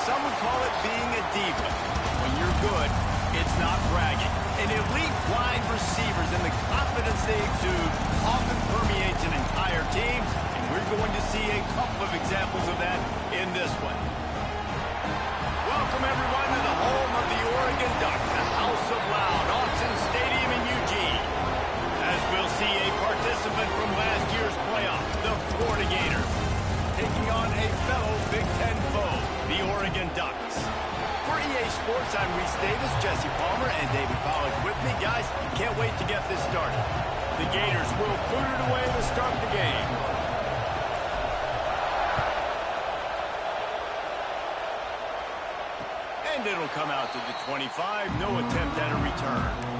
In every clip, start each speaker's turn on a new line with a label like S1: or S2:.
S1: some would call it being a diva. When you're good, it's not bragging. And elite wide receivers and the confidence they exude often permeates an entire team, and we're going to see a couple of examples of that in this one. Welcome, everyone, to the home of the Oregon Ducks, the House of Loud, Autzen Stadium in Eugene. As we'll see a participant from last year's playoff, the Florida Gators, taking on a fellow Big Ten foe, the Oregon Ducks. For EA Sports, I'm Reese Davis, Jesse Palmer, and David Pollack with me. Guys, can't wait to get this started. The Gators will put it away to start the game. And it'll come out to the 25. No attempt at a return.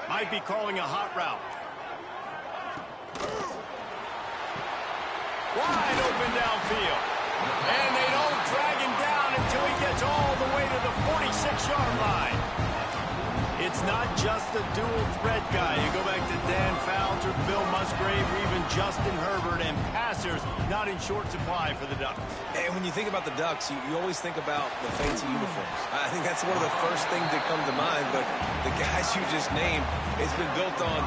S1: Might be calling a hot route. Wide open downfield. And they don't drag him down until he gets all the way to the 46-yard line. It's not just a dual threat guy. You go back to Dan Fouts or Bill Musgrave or even Justin Herbert, and passers not in short supply for the Ducks.
S2: And when you think about the Ducks, you always think about the fancy uniforms. I think that's one of the first things that come to mind, but the guys you just named, it's been built on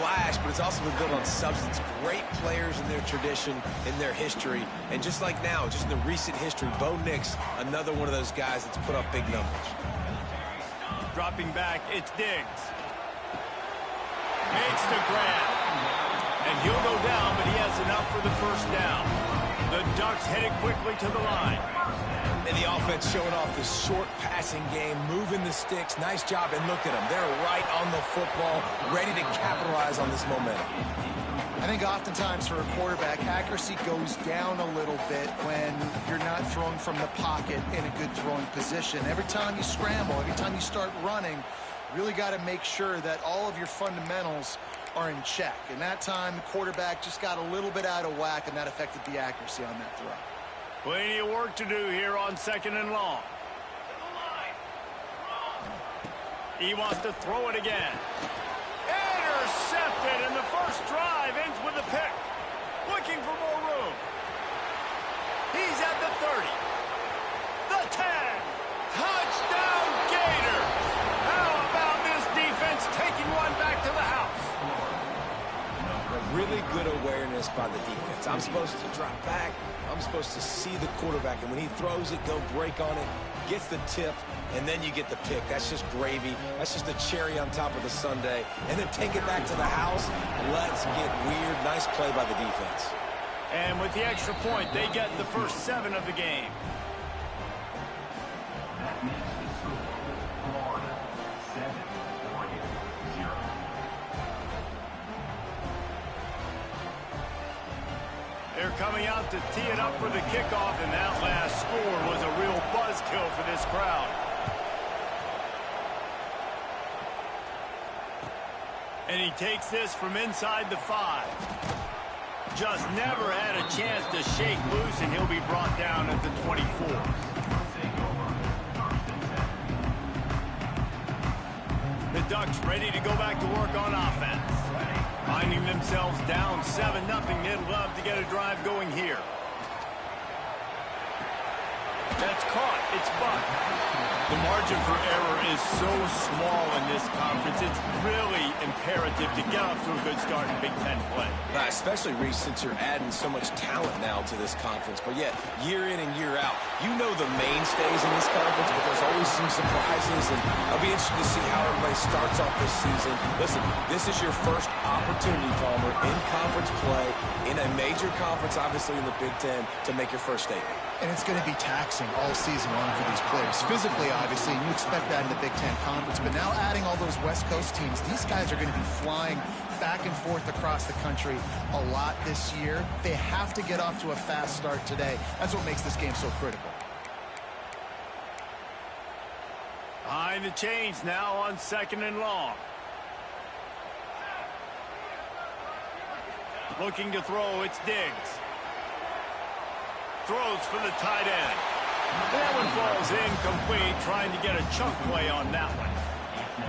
S2: flash, but it's also been built on substance. Great players in their tradition, in their history, and just like now, just in the recent history, Bo Nix, another one of those guys that's put up big numbers.
S1: Dropping back, it's Diggs. Makes the grab. And he'll go down, but he has enough for the first down. The Ducks headed quickly to the line.
S2: And the offense showing off the short passing game, moving the sticks. Nice job, and look at them. They're right on the football, ready to capitalize on this momentum.
S3: I think oftentimes for a quarterback, accuracy goes down a little bit when you're not throwing from the pocket in a good throwing position. Every time you scramble, every time you start running, you really got to make sure that all of your fundamentals are in check. And that time, the quarterback just got a little bit out of whack, and that affected the accuracy on that throw.
S1: Plenty of work to do here on 2nd and long. He wants to throw it again. Intercepted, and the first drive ends with a pick. Looking for more room. He's at the 30. The 10. Touchdown, Gators. How about this defense taking one back to the house?
S2: Really good awareness by the defense. I'm supposed to drop back. I'm supposed to see the quarterback, and when he throws it, go break on it, gets the tip, and then you get the pick. That's just gravy. That's just a cherry on top of the sundae. And then take it back to the house. Let's get weird. Nice play by the defense.
S1: And with the extra point, they get the first 7 of the game. They're coming out to tee it up for the kickoff, and that last score was a real buzzkill for this crowd. And he takes this from inside the 5. Just never had a chance to shake loose, and he'll be brought down at the 24. The Ducks ready to go back to work on offense. Finding themselves down 7-0, they'd love to get a drive going here. That's caught. It's bucked. The margin for error is so small in this conference. It's really imperative to get off to a good start in Big Ten play.
S2: Especially, Reese, since you're adding so much talent now to this conference. But yet, year in and year out, you know the mainstays in this conference, but there's always some surprises. And I'll be interested to see how everybody starts off this season. Listen, this is your first opportunity, Palmer, in conference play, in a major conference, obviously in the Big Ten, to make your first statement.
S3: And it's going to be taxing all season long for these players. Physically, obviously, and you expect that in the Big Ten Conference. But now adding all those West Coast teams, these guys are going to be flying back and forth across the country a lot this year. They have to get off to a fast start today. That's what makes this game so critical.
S1: Behind the chains now on 2nd and long. Looking to throw, it's Diggs. Throws for the tight end. That one falls incomplete, trying to get a chunk play on that one.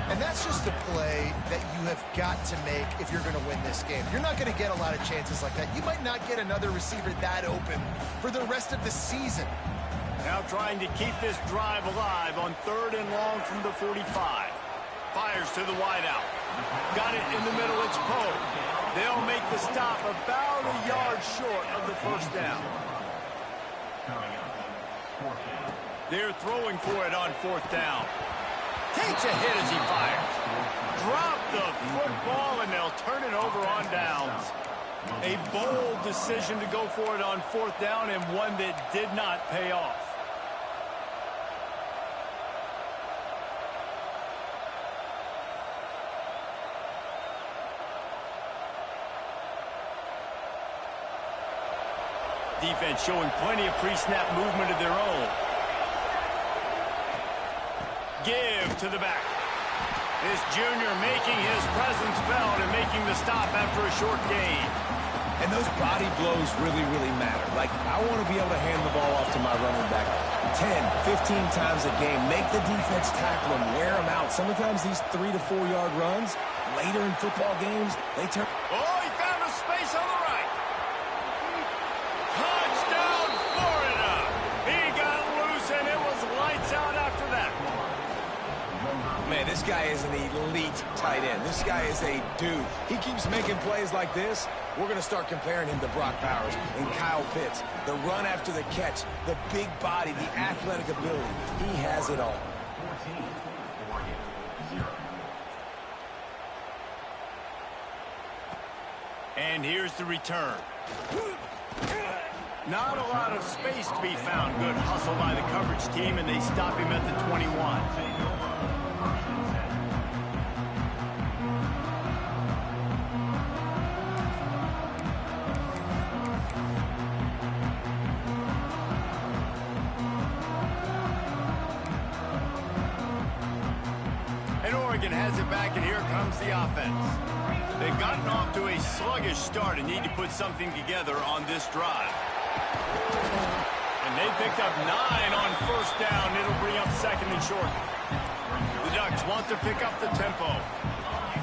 S3: And that's just a play that you have got to make if you're going to win this game. You're not going to get a lot of chances like that. You might not get another receiver that open for the rest of the season.
S1: Now trying to keep this drive alive on 3rd and long from the 45. Fires to the wideout. Got it in the middle, it's Poe. They'll make the stop about a yard short of the first down. They're throwing for it on 4th down. Takes a hit as he fires. Drop the football, and they'll turn it over on downs. A bold decision to go for it on 4th down, and one that did not pay off. Defense showing plenty of pre-snap movement of their own. Give to the back. This junior making his presence felt and making the stop after a short gain.
S2: And those body blows really, really matter. Like, I want to be able to hand the ball off to my running back 10, 15 times a game. Make the defense tackle him, wear him out. Sometimes these 3 to 4 yard runs, later in football games, they turn.
S1: Oh, he found a space on the right. Touchdown, Florida. He got loose, and it was lights out after that.
S2: Man, this guy is an elite tight end. This guy is a dude. He keeps making plays like this. We're going to start comparing him to Brock Bowers and Kyle Pitts. The run after the catch, the big body, the athletic ability. He has it all.
S1: And here's the return. Not a lot of space to be found. Good hustle by the coverage team, and they stop him at the 21. Has it back, and here comes the offense. They've gotten off to a sluggish start and need to put something together on this drive. And they picked up 9 on 1st down. It'll bring up 2nd and short. The Ducks want to pick up the tempo.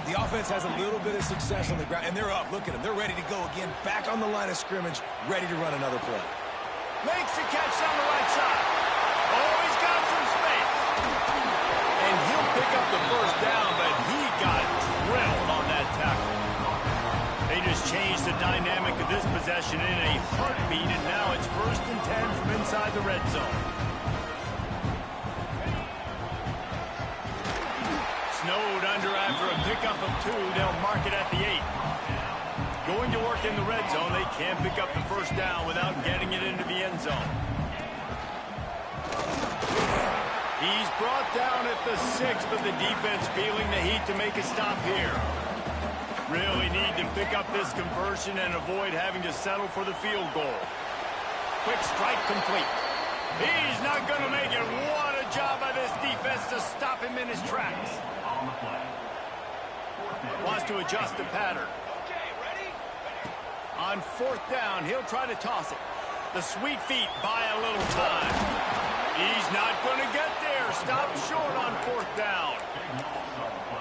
S2: The offense has a little bit of success on the ground, and they're up. Look at them. They're ready to go again. Back on the line of scrimmage, ready to run another play.
S1: Makes the catch on the right side. Oh, he's got some space. And he'll pick up the 1st down, but he got drilled on that tackle. They just changed the dynamic of this possession in a heartbeat, and now it's 1st and 10 from inside the red zone. Snowed under after a pickup of 2. They'll mark it at the 8. Going to work in the red zone, they can't pick up the 1st down without getting it into the end zone. He's brought down at the 6, but the defense feeling the heat to make a stop here. Really need to pick up this conversion and avoid having to settle for the field goal. Quick strike complete. He's not going to make it. What a job by this defense to stop him in his tracks. Wants to adjust the pattern. On 4th down, he'll try to toss it. The sweet feet buy a little time. He's not going to get there. Stop short on 4th down.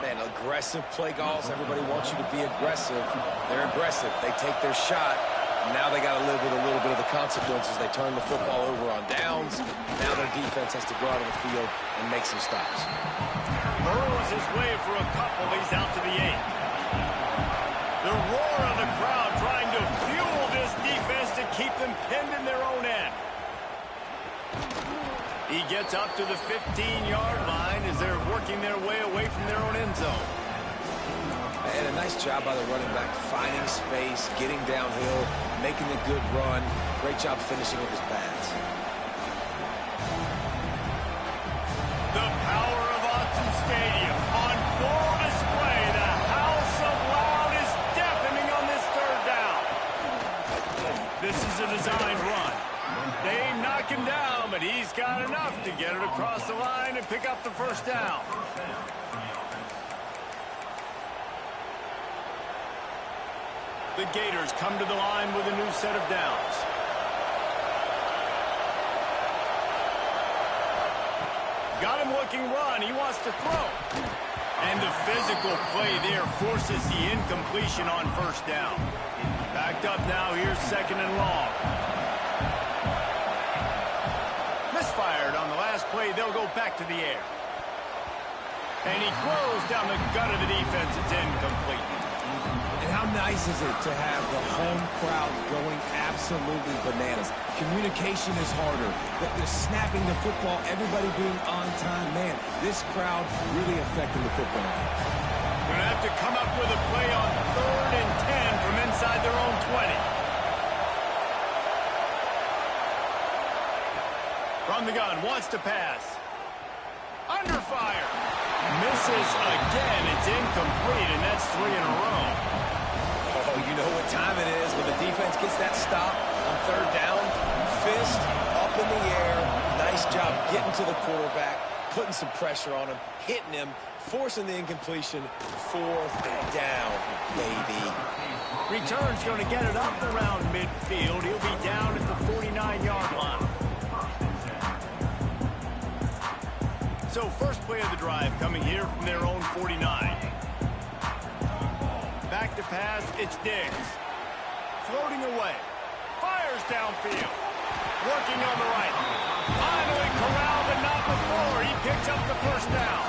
S2: Man, aggressive play calls. Everybody wants you to be aggressive. They're aggressive. They take their shot. Now they got to live with a little bit of the consequences. They turn the football over on downs. Now their defense has to go out on the field and make some stops.
S1: Burrows his way for a couple. He's out to the 8. The roar of the crowd trying to fuel this defense to keep them pinned in their own end. He gets up to the 15-yard line as they're working their way away from their own end zone.
S2: And a nice job by the running back, finding space, getting downhill, making a good run. Great job finishing with his pads.
S1: The power of Autzen Stadium on full display. The house of loud is deafening on this 3rd down. This is a designed run. They knock him down, but he's got enough to get it across the line and pick up the 1st down. The Gators come to the line with a new set of downs. Got him looking run. He wants to throw. And the physical play there forces the incompletion on 1st down. Backed up now. Here's 2nd and long. Misfired on the last play. They'll go back to the air. And he throws down the gut of the defense. It's incomplete.
S2: And how nice is it to have the home crowd going absolutely bananas? Communication is harder. They're snapping the football, everybody being on time. Man, this crowd really affecting the football.
S1: Going to have to come up with a play on 3rd and 10 from inside their own 20. From the gun, wants to pass. Under fire. Misses again. It's incomplete, and that's 3 in a row.
S2: Oh, you know what time it is when the defense gets that stop on 3rd down. Fist up in the air. Nice job getting to the quarterback, putting some pressure on him, hitting him, forcing the incompletion. 4th down, baby.
S1: Return's going to get it up around midfield. He'll be down at the 49-yard line. So 1st play of the drive coming here from their own 49. Back to pass, it's Diggs. Floating away. Fires downfield. Working on the right. Finally corralled, but not before. He picks up the 1st down.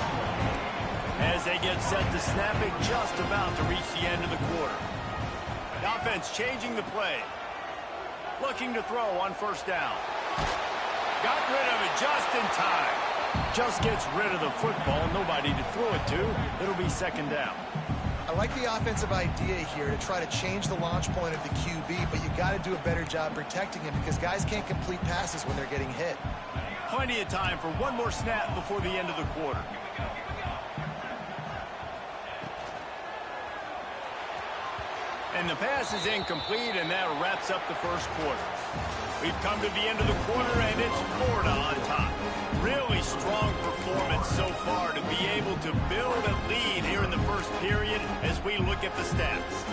S1: As they get set to snap it, just about to reach the end of the quarter. The offense changing the play. Looking to throw on 1st down. Got rid of it just in time. Just gets rid of the football. Nobody to throw it to. It'll be 2nd down.
S3: I like the offensive idea here to try to change the launch point of the QB, but you got to do a better job protecting him because guys can't complete passes when they're getting hit.
S1: Plenty of time for one more snap before the end of the quarter. And the pass is incomplete, and that wraps up the 1st quarter. We've come to the end of the quarter, and it's Florida on top. Really strong performance so far to be able to build a lead here in the 1st period as we look at the stats.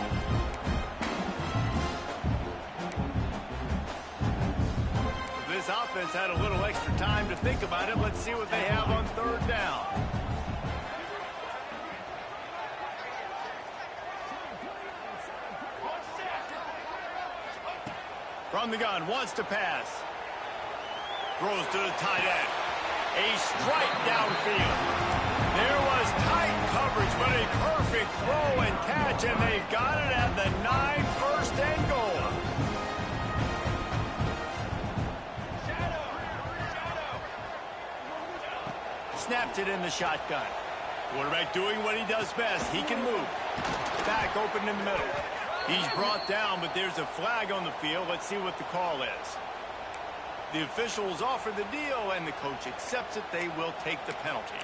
S1: This offense had a little extra time to think about it. Let's see what they have on 3rd down. From the gun, wants to pass. Throws to the tight end. A strike downfield. There was tight coverage, but a perfect throw and catch, and they've got it at the 9, 1st and goal. Snapped it in the shotgun. Quarterback doing what he does best. He can move. Back open in the middle. He's brought down, but there's a flag on the field. Let's see what the call is. The officials offer the deal, and the coach accepts it. They will take the penalty.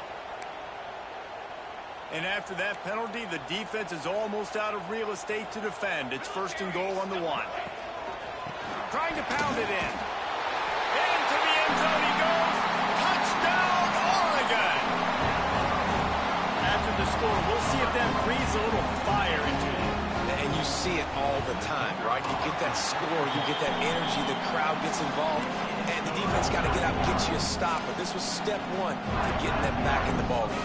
S1: And after that penalty, the defense is almost out of real estate to defend. It's 1st and goal on the 1. Trying to pound it in. Into the end zone he goes. Touchdown, Oregon! After the score, we'll see if that breathes a little fire into you.
S2: And you you see it all the time, right? You get that score, you get that energy, the crowd gets involved, and the defense got to get out and get you a stop. But this was step one to getting them back in the ballgame.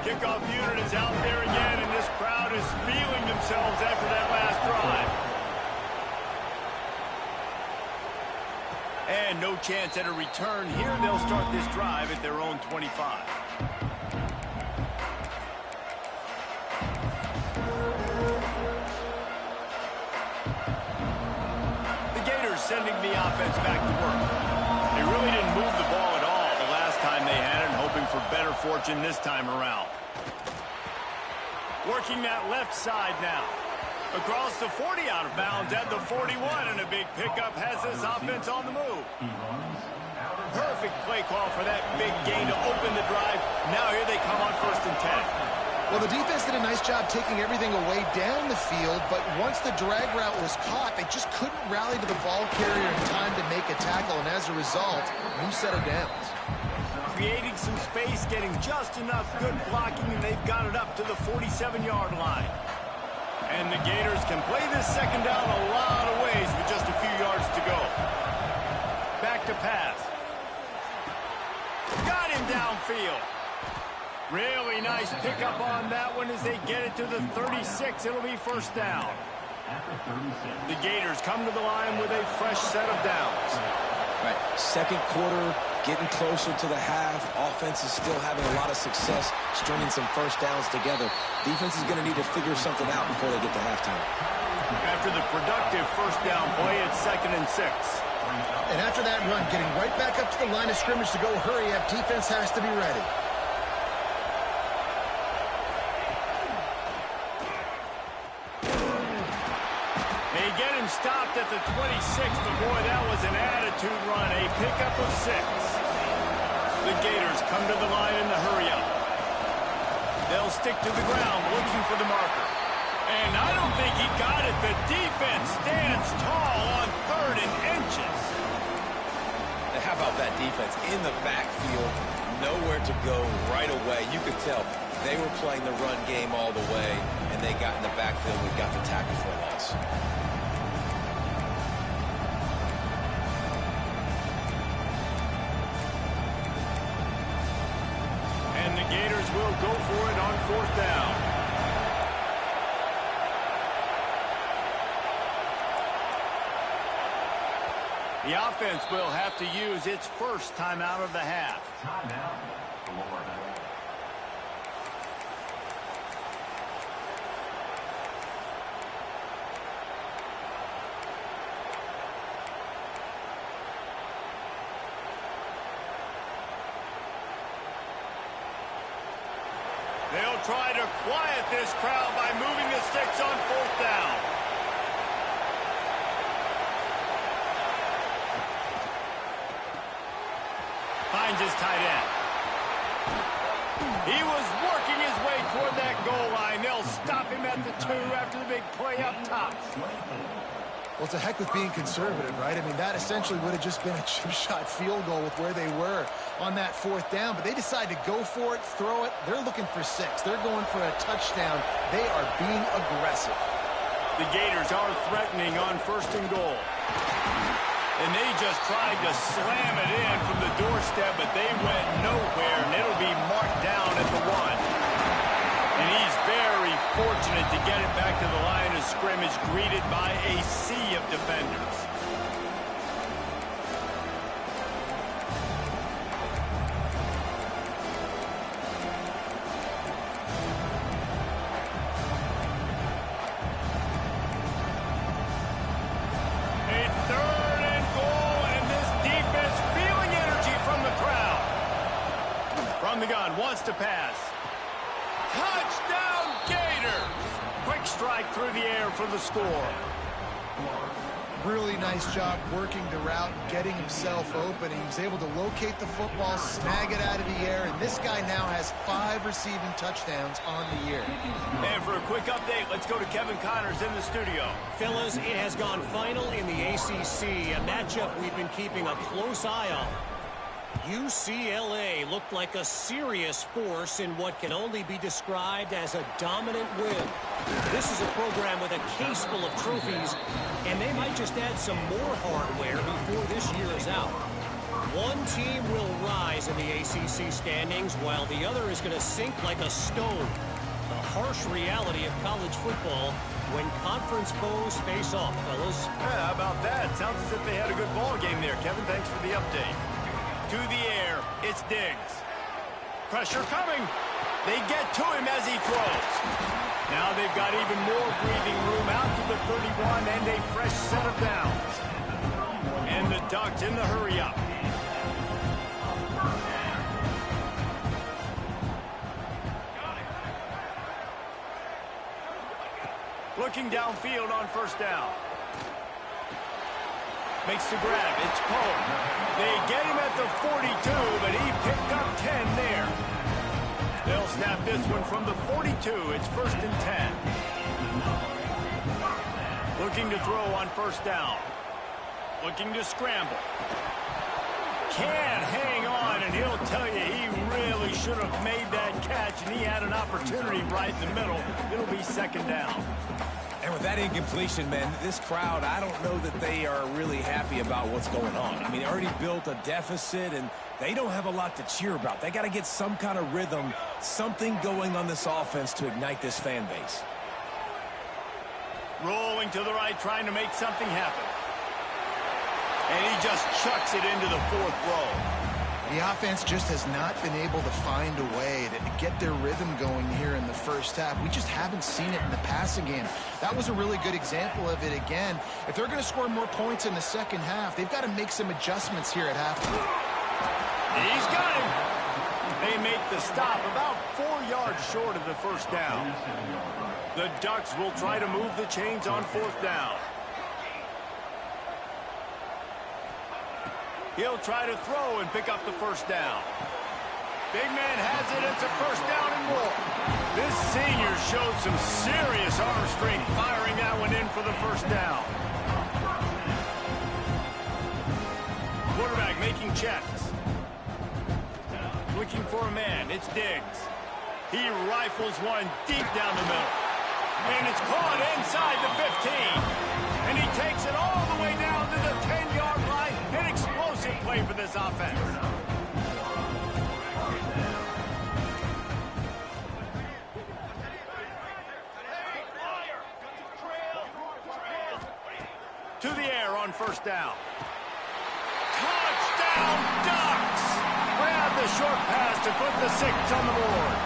S1: Kickoff unit is out there again, and this crowd is feeling themselves after that last drive. And no chance at a return here. They'll start this drive at their own 25. Sending the offense back to work. They really didn't move the ball at all the last time they had it, hoping for better fortune this time around. Working that left side now. Across the 40 out of bounds at the 41, and a big pickup has this offense on the move. Perfect play call for that big gain to open the drive. Now here they come on 1st and 10.
S3: Well, the defense did a nice job taking everything away down the field, but once the drag route was caught, they just couldn't rally to the ball carrier in time to make a tackle, and as a result, new set of downs.
S1: Creating some space, getting just enough good blocking, and they've got it up to the 47-yard line. And the Gators can play this second down a lot of ways with just a few yards to go. Back to pass. Got him downfield. Really nice pickup on that one as they get it to the 36. It'll be 1st down. The Gators come to the line with a fresh set of downs.
S2: Right, second quarter, getting closer to the half. Offense is still having a lot of success stringing some first downs together. Defense is going to need to figure something out before they get to halftime.
S1: After the productive 1st down play, it's 2nd and 6.
S3: And after that run, getting right back up to the line of scrimmage to go hurry up, defense has to be ready.
S1: Stopped at the 26, but boy, that was an attitude run, a pickup of 6. The Gators come to the line in the hurry-up. They'll stick to the ground, looking for the marker. And I don't think he got it. The defense stands tall on 3rd and inches.
S2: And how about that defense in the backfield, nowhere to go right away. You could tell they were playing the run game all the way, and they got in the backfield and got the tackle for a loss.
S1: Gators will go for it on 4th down. The offense will have to use its first timeout of the half. Timeout, Florida. They'll try to quiet this crowd by moving the sticks on 4th down. Finds his tight end. He was working his way toward that goal line. They'll stop him at the 2 after the big play up top.
S3: Well, it's a heck with being conservative, right? I mean, that essentially would have just been a chip-shot field goal with where they were on that 4th down. But they decide to go for it, throw it. They're looking for 6. They're going for a touchdown. They are being aggressive.
S1: The Gators are threatening on 1st and goal. And they just tried to slam it in from the doorstep, but they went nowhere, and it'll be marked down at the 1. And he's very fortunate to get it back to the line of scrimmage, greeted by a sea of defenders. A 3rd and goal, and this defense feeling energy from the crowd. From the gun, wants to pass. Touchdown, Gators! Quick strike through the air for the score.
S3: Really nice job working the route, getting himself open. He was able to locate the football, snag it out of the air, and this guy now has 5 receiving touchdowns on the year.
S1: And for a quick update, let's go to Kevin Connors in the studio.
S4: Fellas, it has gone final in the ACC, a matchup we've been keeping a close eye on. UCLA looked like a serious force in what can only be described as a dominant win. This is a program with a case full of trophies, and they might just add some more hardware before this year is out. One team will rise in the ACC standings, while the other is going to sink like a stone. The harsh reality of college football when conference foes face off, fellas.
S1: Yeah, how about that? Sounds as if they had a good ball game there, Kevin. Thanks for the update. To the air, it's Diggs. Pressure coming. They get to him as he throws. Now they've got even more breathing room out to the 31 and a fresh set of downs. And the Ducks in the hurry-up. Looking downfield on first down. Makes the grab. It's Poe. They get him at the 42, but he picked up 10 there. They'll snap this one from the 42. It's 1st and 10. Looking to throw on first down. Looking to scramble. Can't hang on, and he'll tell you he really should have made that catch, and he had an opportunity right in the middle. It'll be 2nd down.
S2: And with that incompletion, man, this crowd, I don't know that they are really happy about what's going on. I mean, they already built a deficit, and they don't have a lot to cheer about. They got to get some kind of rhythm, something going on this offense to ignite this fan base.
S1: Rolling to the right, trying to make something happen. And he just chucks it into the 4th row.
S3: The offense just has not been able to find a way to get their rhythm going here in the first half. We just haven't seen it in the passing game. That was a really good example of it again. If they're going to score more points in the second half, they've got to make some adjustments here at halftime.
S1: He's got him. They make the stop about 4 yards short of the first down. The Ducks will try to move the chains on 4th down. He'll try to throw and pick up the first down. Big man has it. It's a 1st down and more. This senior showed some serious arm strength firing that one in for the 1st down. Quarterback making checks. Looking for a man. It's Diggs. He rifles one deep down the middle. And it's caught inside the 15. And he takes it all the way down to the 10-yard line. An explosive play for this offense. To the air on first down. Touchdown, Ducks! Grab the short pass to put the 6 on the board.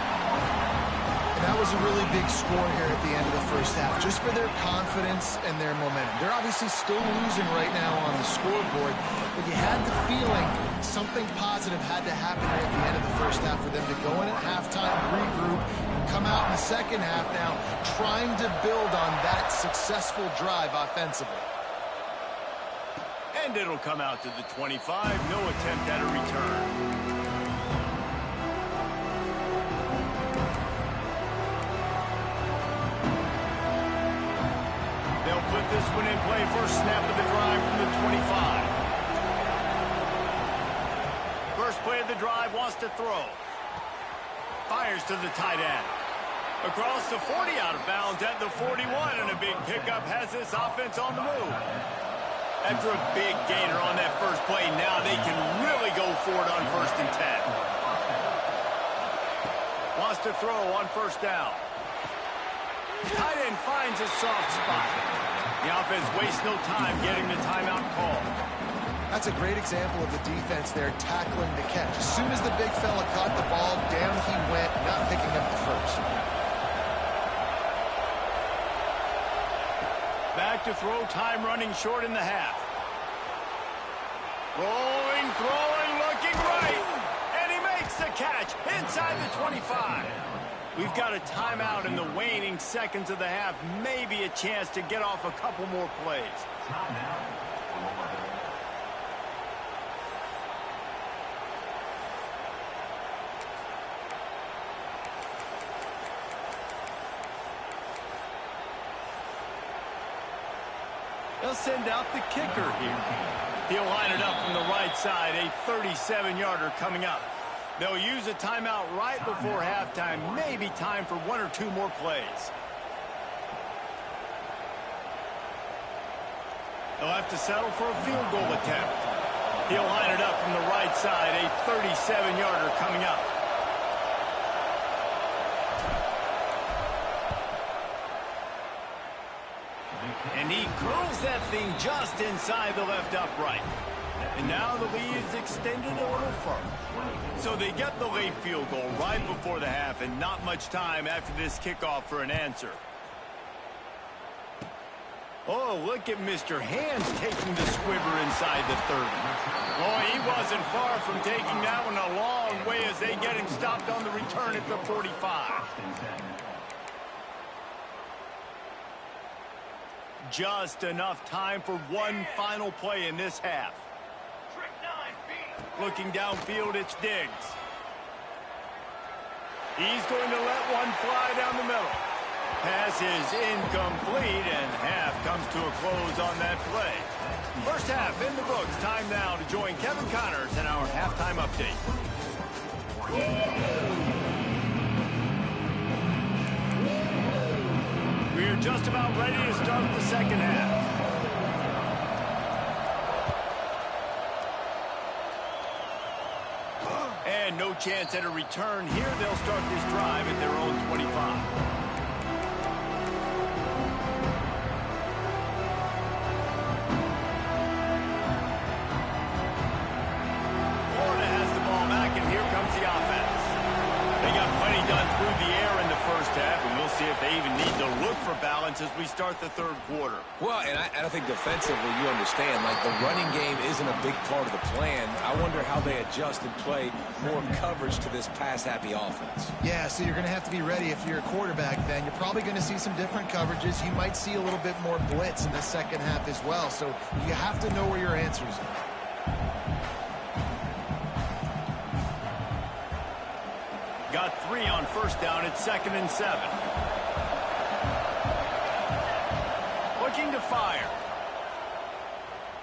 S3: And that was a really big score here at the end of the first half, just for their confidence and their momentum. They're obviously still losing right now on the scoreboard, but you had the feeling something positive had to happen here at the end of the first half for them to go in at halftime, regroup, come out in the second half now, trying to build on that successful drive offensively.
S1: And it'll come out to the 25. No attempt at a return. They'll put this one in play. First snap of the drive from the 25. First play of the drive, wants to throw. Fires to the tight end. Across the 40, out of bounds at the 41, and a big pickup has this offense on the move. After a big gainer on that first play, now they can really go for it on 1st and 10. Wants to throw on first down. Tight end finds a soft spot. The offense wastes no time getting the timeout call.
S3: That's a great example of the defense there tackling the catch. As soon as the big fella caught the ball, down he went, not picking up the first.
S1: Back to throw, time running short in the half. Rolling, throwing, looking right. And he makes the catch inside the 25. We've got a timeout in the waning seconds of the half. Maybe a chance to get off a couple more plays. They'll send out the kicker here. He'll line it up from the right side, a 37-yarder coming up. They'll use a timeout right before halftime, maybe time for 1 or 2 more plays. They'll have to settle for a field goal attempt. He'll line it up from the right side, a 37-yarder coming up. And he curls that thing just inside the left upright. And now the lead is extended a little further. So they get the late field goal right before the half, and not much time after this kickoff for an answer. Oh, look at Mr. Hands taking the squibber inside the 30. Oh, he wasn't far from taking that one a long way as they get him stopped on the return at the 45. Just enough time for one final play in this half. Looking downfield, it's Diggs. He's going to let one fly down the middle. Pass is incomplete, and half comes to a close on that play. First half in the books. Time now to join Kevin Connors in our halftime update. We're just about ready to start the second half. And no chance at a return here. They'll start this drive at their own 25. See if they even need to look for balance as we start the third quarter.
S2: Well, and I think defensively, you understand, like the running game isn't a big part of the plan. I wonder how they adjust and play more coverage to this pass-happy offense.
S3: Yeah, so you're going to have to be ready if you're a quarterback then. You're probably going to see some different coverages. You might see a little bit more blitz in the second half as well. So you have to know where your answers are.
S1: Got 3 on first down at 2nd and 7. Looking to fire.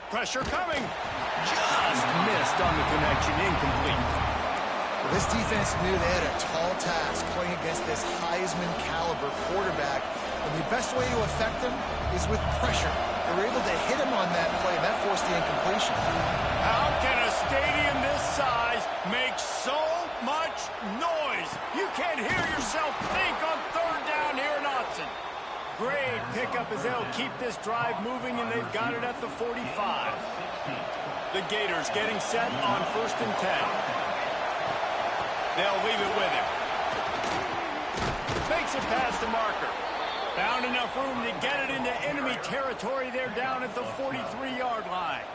S1: Pressure coming. Just missed on the connection. Incomplete.
S3: Well, this defense knew they had a tall task playing against this Heisman caliber quarterback. And the best way to affect him is with pressure. They were able to hit him on that play, and that forced the incompletion.
S1: How can a stadium this size make so much noise? You can't hear yourself think on 3rd down here in Austin. Great pickup as they'll keep this drive moving, and they've got it at the 45. The Gators getting set on 1st and 10. They'll leave it with him. Makes it past the marker. Found enough room to get it into enemy territory. They're down at the 43-yard line.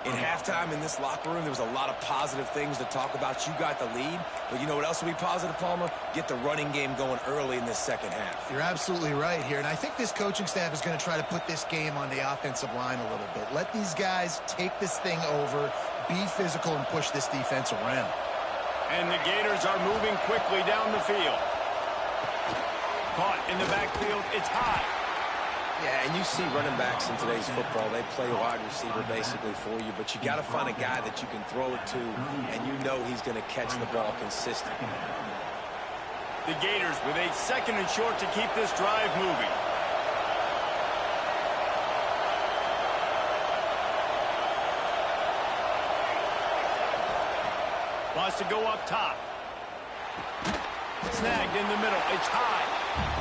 S2: In halftime in this locker room, there was a lot of positive things to talk about. You got the lead, but you know what else will be positive, Palmer? Get the running game going early in this second half.
S3: You're absolutely right here, and I think this coaching staff is going to try to put this game on the offensive line a little bit. Let these guys take this thing over, be physical, and push this defense around.
S1: And the Gators are moving quickly down the field. Caught in the backfield, it's high.
S2: Yeah, and you see running backs in today's football, they play wide receiver basically for you, but you got to find a guy that you can throw it to, and you know he's going to catch the ball consistently.
S1: The Gators with a 2nd and short to keep this drive moving. Wants to go up top. Snagged in the middle. It's high.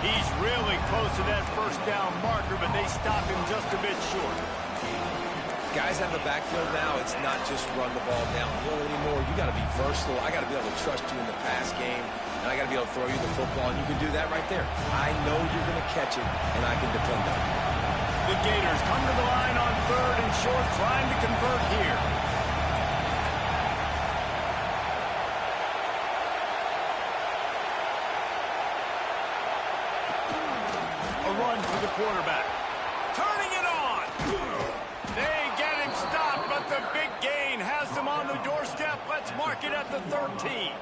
S1: He's really close to that 1st down marker, but they stop him just a bit short.
S2: Guys have the backfield now. It's not just run the ball downhill anymore. You got to be versatile. I got to be able to trust you in the pass game, and I got to be able to throw you the football, and you can do that right there. I know you're going to catch it, and I can depend on it.
S1: The Gators come to the line on 3rd and short, trying to convert here. Run for the quarterback. Turning it on. They get him stopped, but the big gain has them on the doorstep. Let's mark it at the 13.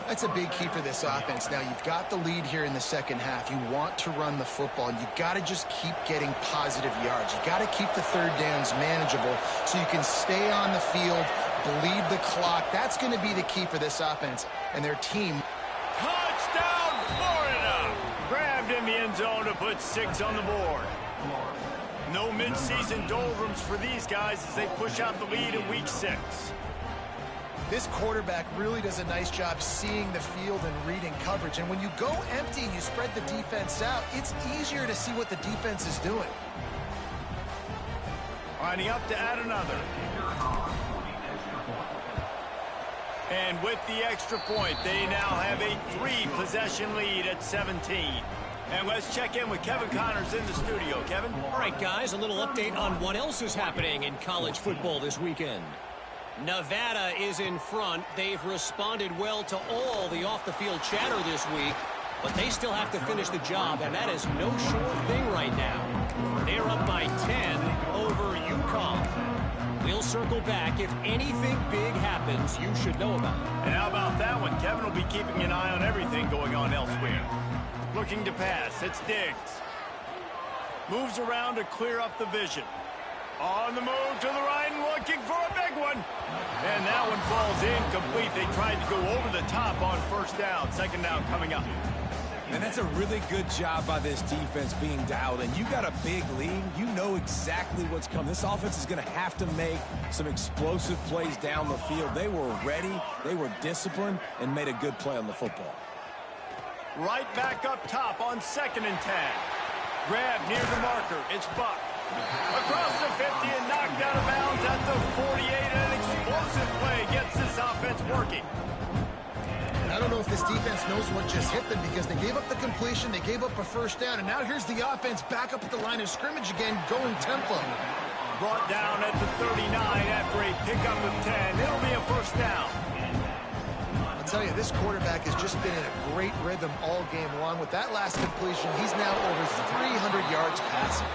S3: That's a big key for this offense. Now, you've got the lead here in the second half. You want to run the football, and you got to just keep getting positive yards. You got to keep the third downs manageable so you can stay on the field, bleed the clock. That's going to be the key for this offense and their team.
S1: Touchdown, Florida! Grabbed in the end zone to put 6 on the board. No midseason doldrums for these guys as they push out the lead in week 6.
S3: This quarterback really does a nice job seeing the field and reading coverage. And when you go empty and you spread the defense out, it's easier to see what the defense is doing.
S1: Lining up to add another. And with the extra point, they now have a 3-possession lead at 17. And let's check in with Kevin Connors in the studio. Kevin?
S4: All right, guys, a little update on what else is happening in college football this weekend. Nevada is in front. They've responded well to all the off-the-field chatter this week, but they still have to finish the job, and that is no sure thing right now. They're up by 10 over UConn. We'll circle back. If anything big happens, you should know about it.
S1: And how about that one? Kevin will be keeping an eye on everything going on elsewhere. Looking to pass. It's Diggs. Moves around to clear up the vision. On the move to the right and looking for a big one. And that one falls incomplete. They tried to go over the top on first down. Second down coming up.
S2: And that's a really good job by this defense being dialed in. You got a big lead. You know exactly what's coming. This offense is going to have to make some explosive plays down the field. They were ready. They were disciplined and made a good play on the football.
S1: Right back up top on 2nd and 10. Grab near the marker. It's Buck. Across the 50 and knocked out of bounds at the 48. An explosive play gets this offense working.
S3: And I don't know if this defense knows what just hit them because they gave up the completion, they gave up a first down, and now here's the offense back up at the line of scrimmage again, going tempo.
S1: Brought down at the 39 after a pickup of 10. It'll be a first down.
S3: I'll tell you, this quarterback has just been in a great rhythm all game long. With that last completion, he's now over 300 yards passing.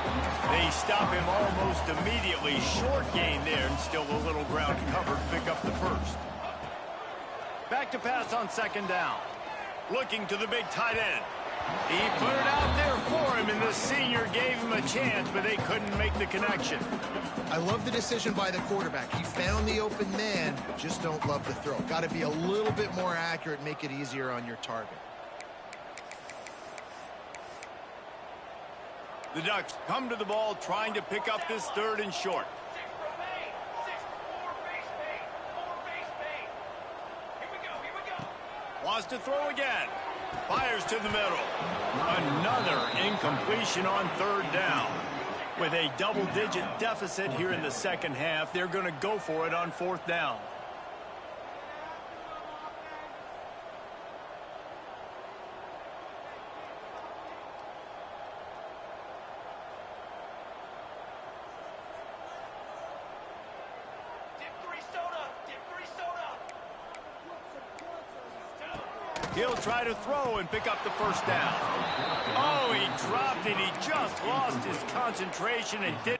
S1: They stop him almost immediately. Short gain there and still a little ground covered. Pick up the first. Back to pass on 2nd down. Looking to the big tight end. He put it out there for him, and the senior gave him a chance, but they couldn't make the connection.
S3: I love the decision by the quarterback. He found the open man, just don't love the throw. Got to be a little bit more accurate, make it easier on your target.
S1: The Ducks come to the ball trying to pick up this 3rd and short. Wants to throw again. Fires to the middle. Another incompletion on 3rd down. With a double-digit deficit here in the second half, they're going to go for it on 4th down. He'll try to throw and pick up the first down. Oh, he dropped it. He just lost his concentration and did.